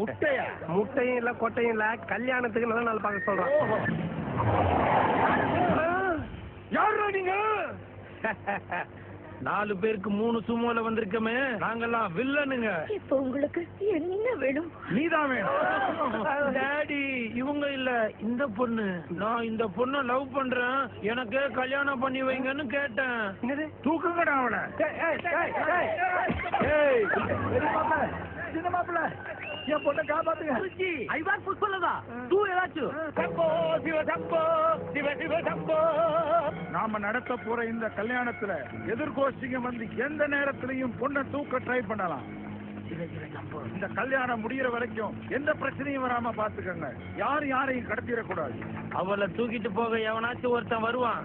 முட்டையா? முட்டையும் இல்ல கொட்டையும் இல்ல, கல்யாணத்துக்கு நல்ல நாள் பார்க்க சொல்றோம். யாரா நீங்க? 4 பேருக்கு 3 சுமோல வந்திருக்கமே, நாங்கெல்லாம் வில்லனுங்க. இப்போ உங்களுக்கு என்ன வேணும்? நீதான் வேணும். டாடி, இவங்க இல்ல, இந்த பொண்ணு. நான் இந்த பொண்ணை லவ் பண்றேன், எனக்கு கல்யாணம் பண்ணி வைங்கன்னு கேட்டேன். என்னது? தூக்குங்கடா அவனை. சின்ன மாப்பிள்ள, என் பொண்ணை காப்பாத்துங்க. ஐவார் புஷ்பலதா தூ ஏதாச்சும். சம்போ சிவ சம்போ சிவ சிவ சம்போ. நாம நடத்த போற இந்த கல்யாணத்துல எதிர்கோஷ்டிங்க வந்து எந்த நேரத்திலையும் பொண்ணை தூக்க ட்ரை பண்ணலாம். இந்த கல்யாணம் முடியற வரைக்கும் எந்த பிரச்சனையும் வராம பாத்துக்கங்க. யாரையும் கடத்திடக்கூடாது. அவளை தூக்கிட்டு போக எவனாச்சும் ஒருத்தன் வருவான்.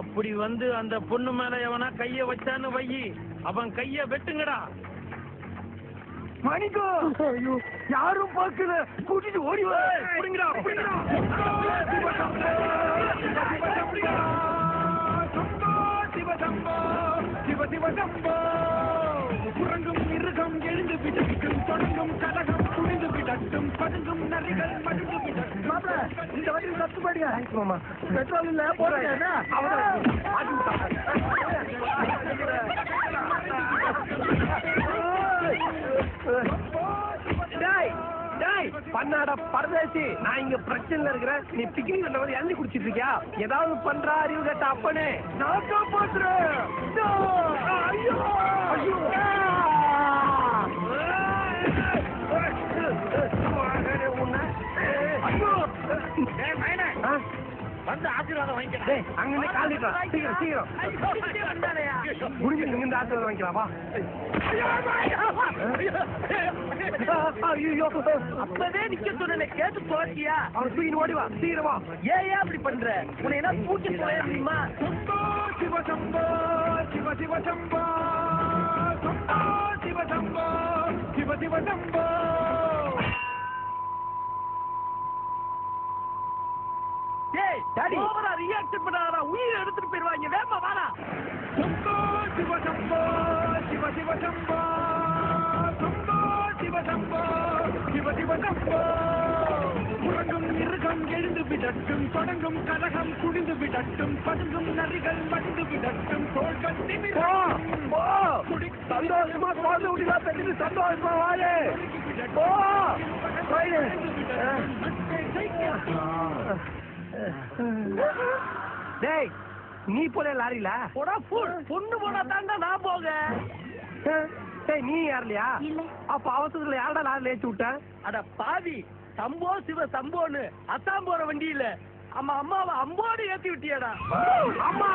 அப்படி வந்து அந்த பொண்ணு மேல எவனா கைய வச்சான்னு வையி, அவன் கைய வெட்டுங்கடா. மணிக்கோ, யாரும் பார்க்கல, கூட்டிட்டு ஓடி வா. புடிங்கடா, புடிங்கடா. புறங்கும் மிருகம் எழுந்து விடட்டும், தொடங்கும் கலகம் துணிந்து விடட்டும், பதுங்கும் நரிகள் மடிந்து விடட்டும். மாப்பிள்ள, இந்த வண்டி சத்து பாடியா? மாமா, பெட்ரோல் இல்ல, போறேன். பண்ணாட பரதேசி, நான் இங்க பிரச்சனைல இருக்கிறேன். நீ பிக்னிக் வந்து எழுதி குடிச்சிட்டு இருக்கியா? ஏதாவது பண்றா அறிவு கேட்ட அப்பனே. நான் காப்பாத்துறேன். ஐயோ ஐயோ, வந்து ஆசீர்வாதம் வாங்கிக்கிறேன். அங்க காலிட்டா, சீக்கிரம் சீக்கிரம் முடிஞ்சு இங்க இருந்து ஆசீர்வாதம் வாங்கிக்கலாமா? ஐயோ, அப்பவே நிக்க சொன்ன கேட்டு போட்டியா? அவன் தூக்கி ஓடி வா, சீக்கிரமா. ஏன் அப்படி பண்ற? உன்னை என்ன தூக்கி போய முடியுமா? சிவ சம்போ சிவ சிவ சம்போ சிவ சம்போ சிவ சிவ சம்போ. ஏய் டாடி, ஓவரா ரியாக்ட் பண்ணாதடா, உயிரை எடுத்துட்டு போயிடுவாங்க. வேமா வாடா. சம்போ சிவ சம்போ சிவ சிவ சம்போ சம்போ சிவ சம்போ சிவ சிவ சம்போ. புறங்கும் மிருகம் எழுந்து விடட்டும், தொடங்கும் கலகம் குடிந்து விடட்டும், பதுங்கும் நரிகள் மடிந்து விடட்டும், தோள்கள் நிமிரும். சந்தோஷமா குழந்தை விட்டுதா பெற்று சந்தோஷமா வாழு. டேய், நீ போல லாரில போடா ஃபுல் பொண்ணு போனா தாண்டா நான் போக. டேய், நீ யாருலையா? இல்ல. அப்ப அவசரத்துல யாரடா லாரில ஏற்றி விட்ட? அட பாவி, சம்போ சிவ சம்போன்னு அசாம் போற வண்டியில அம்மாவை அம்போடு ஏத்தி விட்டியாடா. அம்மா